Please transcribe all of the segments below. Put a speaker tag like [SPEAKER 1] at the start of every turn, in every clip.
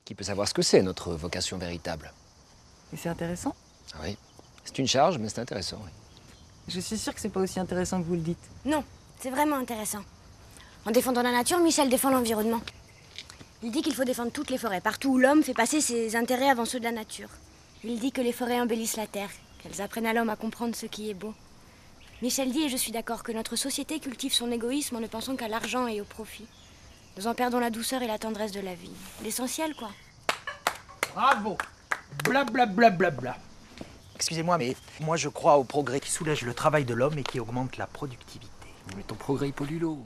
[SPEAKER 1] Qui peut savoir ce que c'est, notre vocation véritable?
[SPEAKER 2] Et c'est intéressant?
[SPEAKER 1] Ah oui. C'est une charge, mais c'est intéressant, oui.
[SPEAKER 2] Je suis sûre que c'est pas aussi intéressant que vous le dites.
[SPEAKER 3] Non, c'est vraiment intéressant. En défendant la nature, Michel défend l'environnement. Il dit qu'il faut défendre toutes les forêts, partout où l'homme fait passer ses intérêts avant ceux de la nature. Il dit que les forêts embellissent la terre, qu'elles apprennent à l'homme à comprendre ce qui est beau. Michel dit, et je suis d'accord, que notre société cultive son égoïsme en ne pensant qu'à l'argent et au profit. Nous en perdons la douceur et la tendresse de la vie. L'essentiel, quoi.
[SPEAKER 4] Bravo. Bla bla bla bla bla. Excusez-moi, mais moi je crois au progrès qui soulage le travail de l'homme et qui augmente la productivité.
[SPEAKER 1] Mais ton progrès, il pollue l'eau.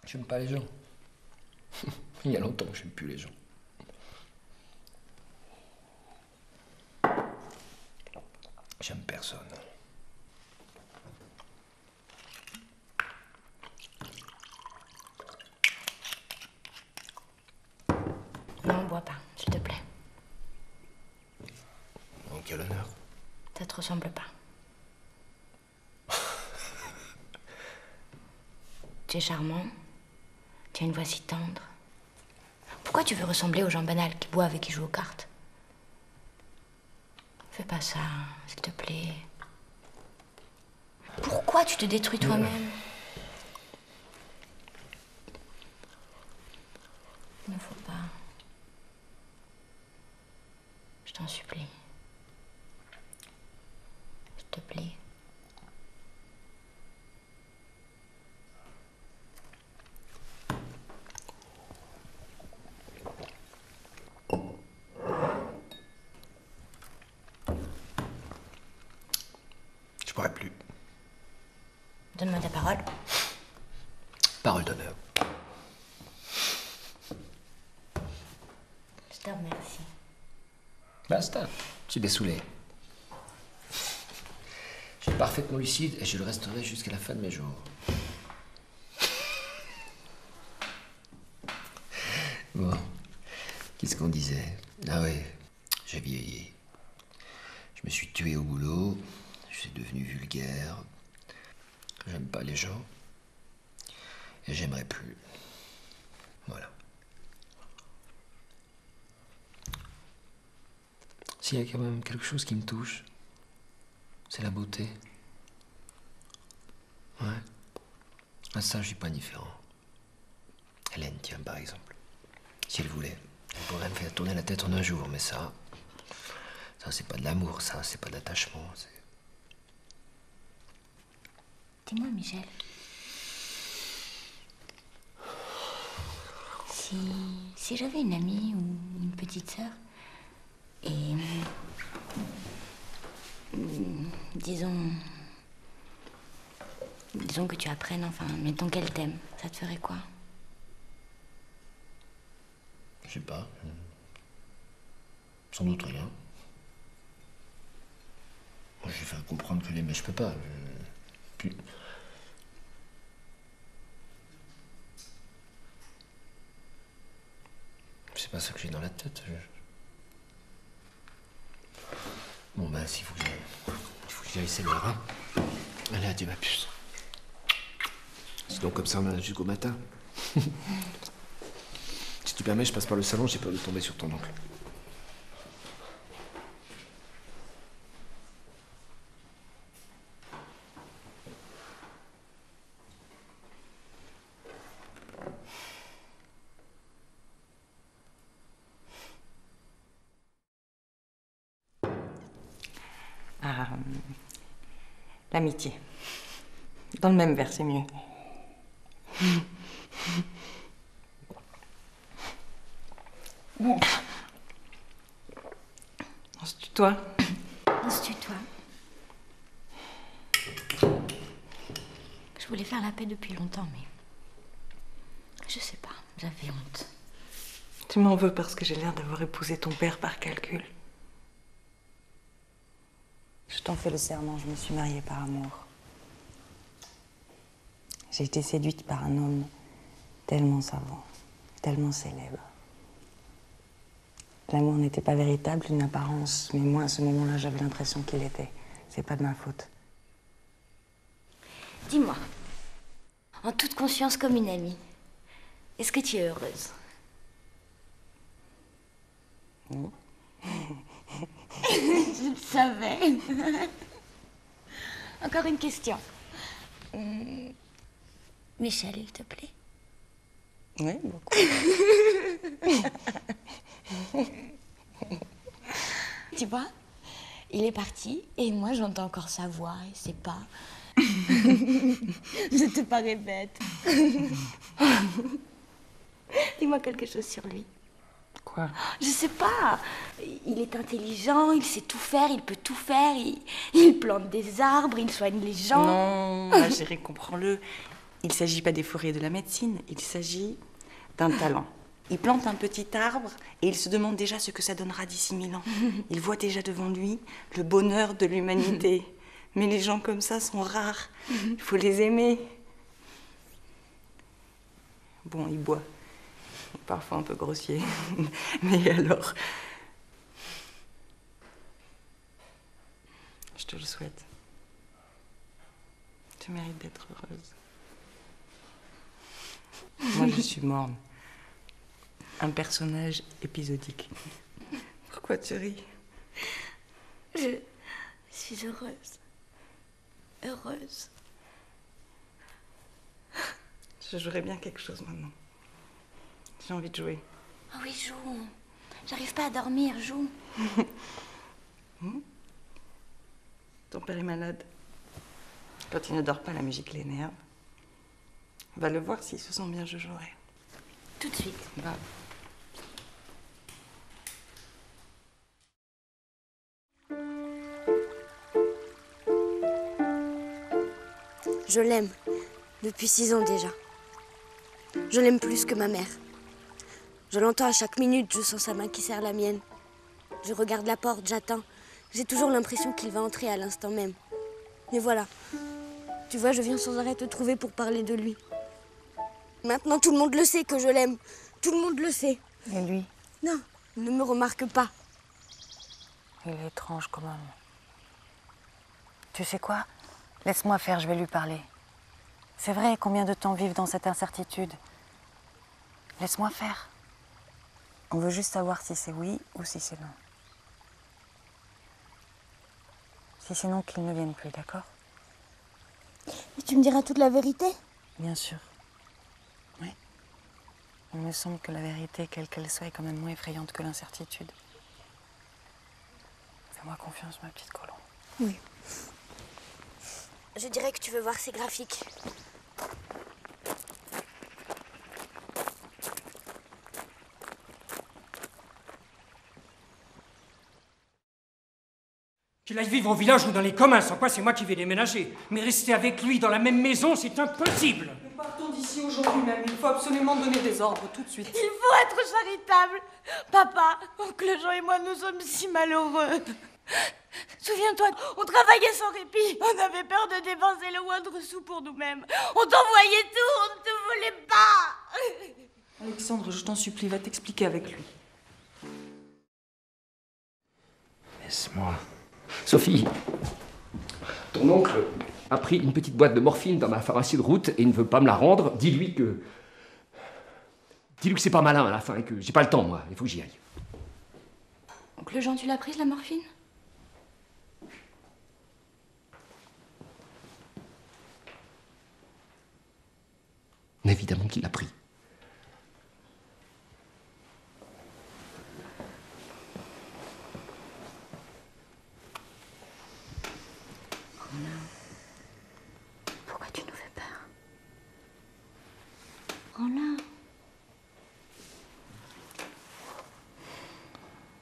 [SPEAKER 1] J'aime pas les gens. Il y a longtemps que j'aime plus les gens. J'aime personne.
[SPEAKER 3] Non, bois pas, s'il te plaît.
[SPEAKER 1] En quel honneur.
[SPEAKER 3] Ça te ressemble pas. Tu es charmant. Tu as une voix si tendre. Pourquoi tu veux ressembler aux gens banals qui boivent et qui jouent aux cartes? Fais pas ça, s'il te plaît. Pourquoi tu te détruis toi-même? Il ne faut pas. Je t'en supplie. S'il te plaît.
[SPEAKER 1] Je pourrais plus.
[SPEAKER 3] Donne-moi ta parole.
[SPEAKER 1] Parole d'honneur.
[SPEAKER 3] Je te remercie.
[SPEAKER 1] Basta. Tu l'es saoulé. Je suis parfaitement lucide et je le resterai jusqu'à la fin de mes jours. Bon. Qu'est-ce qu'on disait? Ah ouais, j'ai vieilli. Je me suis tué au boulot. Je suis devenu vulgaire. J'aime pas les gens. Et j'aimerais plus. Voilà. S'il y a quand même quelque chose qui me touche, c'est la beauté. Ouais. À ça, je suis pas indifférent. Hélène, tiens, par exemple. Si elle voulait, elle pourrait me faire tourner la tête en un jour, mais ça c'est pas de l'amour, ça, c'est pas de l'attachement.
[SPEAKER 3] Dis-moi, Michel. Si j'avais une amie ou une petite sœur, et disons que tu apprennes, enfin, mettons qu'elle t'aime, ça te ferait quoi?
[SPEAKER 1] Je sais pas. Sans doute rien. Moi, je vais faire comprendre que l'aimer, je peux pas. Puis... C'est pas ça que j'ai dans la tête. Bon, ben, s'il faut que j'aille, c'est l'heure, hein. Allez, adieu, ma puce. Sinon, comme ça, on en a jusqu'au matin. Si tu permets, je passe par le salon, j'ai peur de tomber sur ton oncle.
[SPEAKER 2] L'amitié. Dans le même vers, c'est mieux. On se tutoie.
[SPEAKER 3] On se tutoie. Je voulais faire la paix depuis longtemps, mais... je sais pas, j'avais honte.
[SPEAKER 2] Tu m'en veux parce que j'ai l'air d'avoir épousé ton père par calcul. Je t'en fais le serment, je me suis mariée par amour. J'ai été séduite par un homme tellement savant, tellement célèbre. L'amour n'était pas véritable, une apparence, mais moi, à ce moment-là, j'avais l'impression qu'il était. C'est pas de ma faute.
[SPEAKER 3] Dis-moi, en toute conscience comme une amie, est-ce que tu es heureuse? Je le savais. Encore une question. Michel, il te plaît?
[SPEAKER 2] Oui, beaucoup.
[SPEAKER 3] Tu vois, il est parti et moi j'entends encore sa voix et ses pas. Je te parais bête. Dis-moi quelque chose sur lui.
[SPEAKER 2] Quoi?
[SPEAKER 3] Je sais pas. Il est intelligent, il sait tout faire, il peut tout faire. Il plante des arbres, il soigne les gens.
[SPEAKER 2] Non, ma chérie, comprends-le. Il ne s'agit pas des forêts et de la médecine, il s'agit d'un talent. Il plante un petit arbre et il se demande déjà ce que ça donnera d'ici 1000 ans. Il voit déjà devant lui le bonheur de l'humanité. Mais les gens comme ça sont rares. Il faut les aimer. Bon, il boit. Parfois un peu grossier. Mais alors... Je te le souhaite. Tu mérites d'être heureuse. Moi, je suis morne. Un personnage épisodique. Pourquoi tu ris?
[SPEAKER 3] Je suis heureuse. Heureuse.
[SPEAKER 2] Je jouerais bien quelque chose maintenant. J'ai envie de jouer.
[SPEAKER 3] Ah oui, joue. J'arrive pas à dormir, joue.
[SPEAKER 2] Ton père est malade. Quand il ne dort pas, la musique l'énerve. Va le voir s'il se sent bien, je jouerai.
[SPEAKER 3] Tout de suite.
[SPEAKER 2] Va.
[SPEAKER 3] Je l'aime. Depuis 6 ans déjà. Je l'aime plus que ma mère. Je l'entends à chaque minute, je sens sa main qui serre la mienne. Je regarde la porte, j'attends. J'ai toujours l'impression qu'il va entrer à l'instant même. Mais voilà. Tu vois, je viens sans arrêt te trouver pour parler de lui. Maintenant, tout le monde le sait que je l'aime. Tout le monde le sait.
[SPEAKER 2] Et lui?
[SPEAKER 3] Non, il ne me remarque pas.
[SPEAKER 2] Il est étrange comme homme. Tu sais quoi? Laisse-moi faire, je vais lui parler. C'est vrai, combien de temps vivre dans cette incertitude? Laisse-moi faire. On veut juste savoir si c'est oui ou si c'est non. Si c'est non, qu'il ne vienne plus, d'accord?
[SPEAKER 3] Et tu me diras toute la vérité?
[SPEAKER 2] Bien sûr. Oui. Il me semble que la vérité, quelle qu'elle soit, est quand même moins effrayante que l'incertitude. Fais-moi confiance, ma petite colombe.
[SPEAKER 3] Oui. Je dirais que tu veux voir ces graphiques.
[SPEAKER 5] Qu'il aille vivre au village ou dans les communs, sans quoi c'est moi qui vais déménager. Mais rester avec lui dans la même maison, c'est impossible.
[SPEAKER 6] Nous partons d'ici aujourd'hui même. Il faut absolument donner des ordres tout de suite.
[SPEAKER 3] Il faut être charitable. Papa, oncle Jean et moi, nous sommes si malheureux. Souviens-toi, on travaillait sans répit. On avait peur de dépenser le moindre sou pour nous-mêmes. On t'envoyait tout, on ne te voulait pas.
[SPEAKER 6] Alexandre, je t'en supplie, va t'expliquer avec lui.
[SPEAKER 1] Laisse-moi. Sophie, ton oncle a pris une petite boîte de morphine dans ma pharmacie de route et il ne veut pas me la rendre. Dis-lui que c'est pas malin à la fin et que j'ai pas le temps, moi. Il faut que j'y aille.
[SPEAKER 3] Oncle Jean, tu l'as prise, la morphine?
[SPEAKER 1] Évidemment qu'il l'a pris.
[SPEAKER 3] Pourquoi tu nous fais peur? Roland.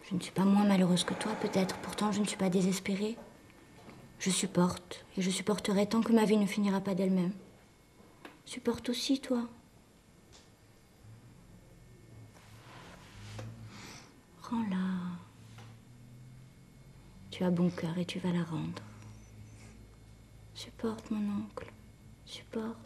[SPEAKER 3] Je ne suis pas moins malheureuse que toi, peut-être. Pourtant, je ne suis pas désespérée. Je supporte, et je supporterai tant que ma vie ne finira pas d'elle-même. Supporte aussi, toi. Rends-la. Tu as bon cœur et tu vas la rendre. Supporte, mon oncle. Supporte.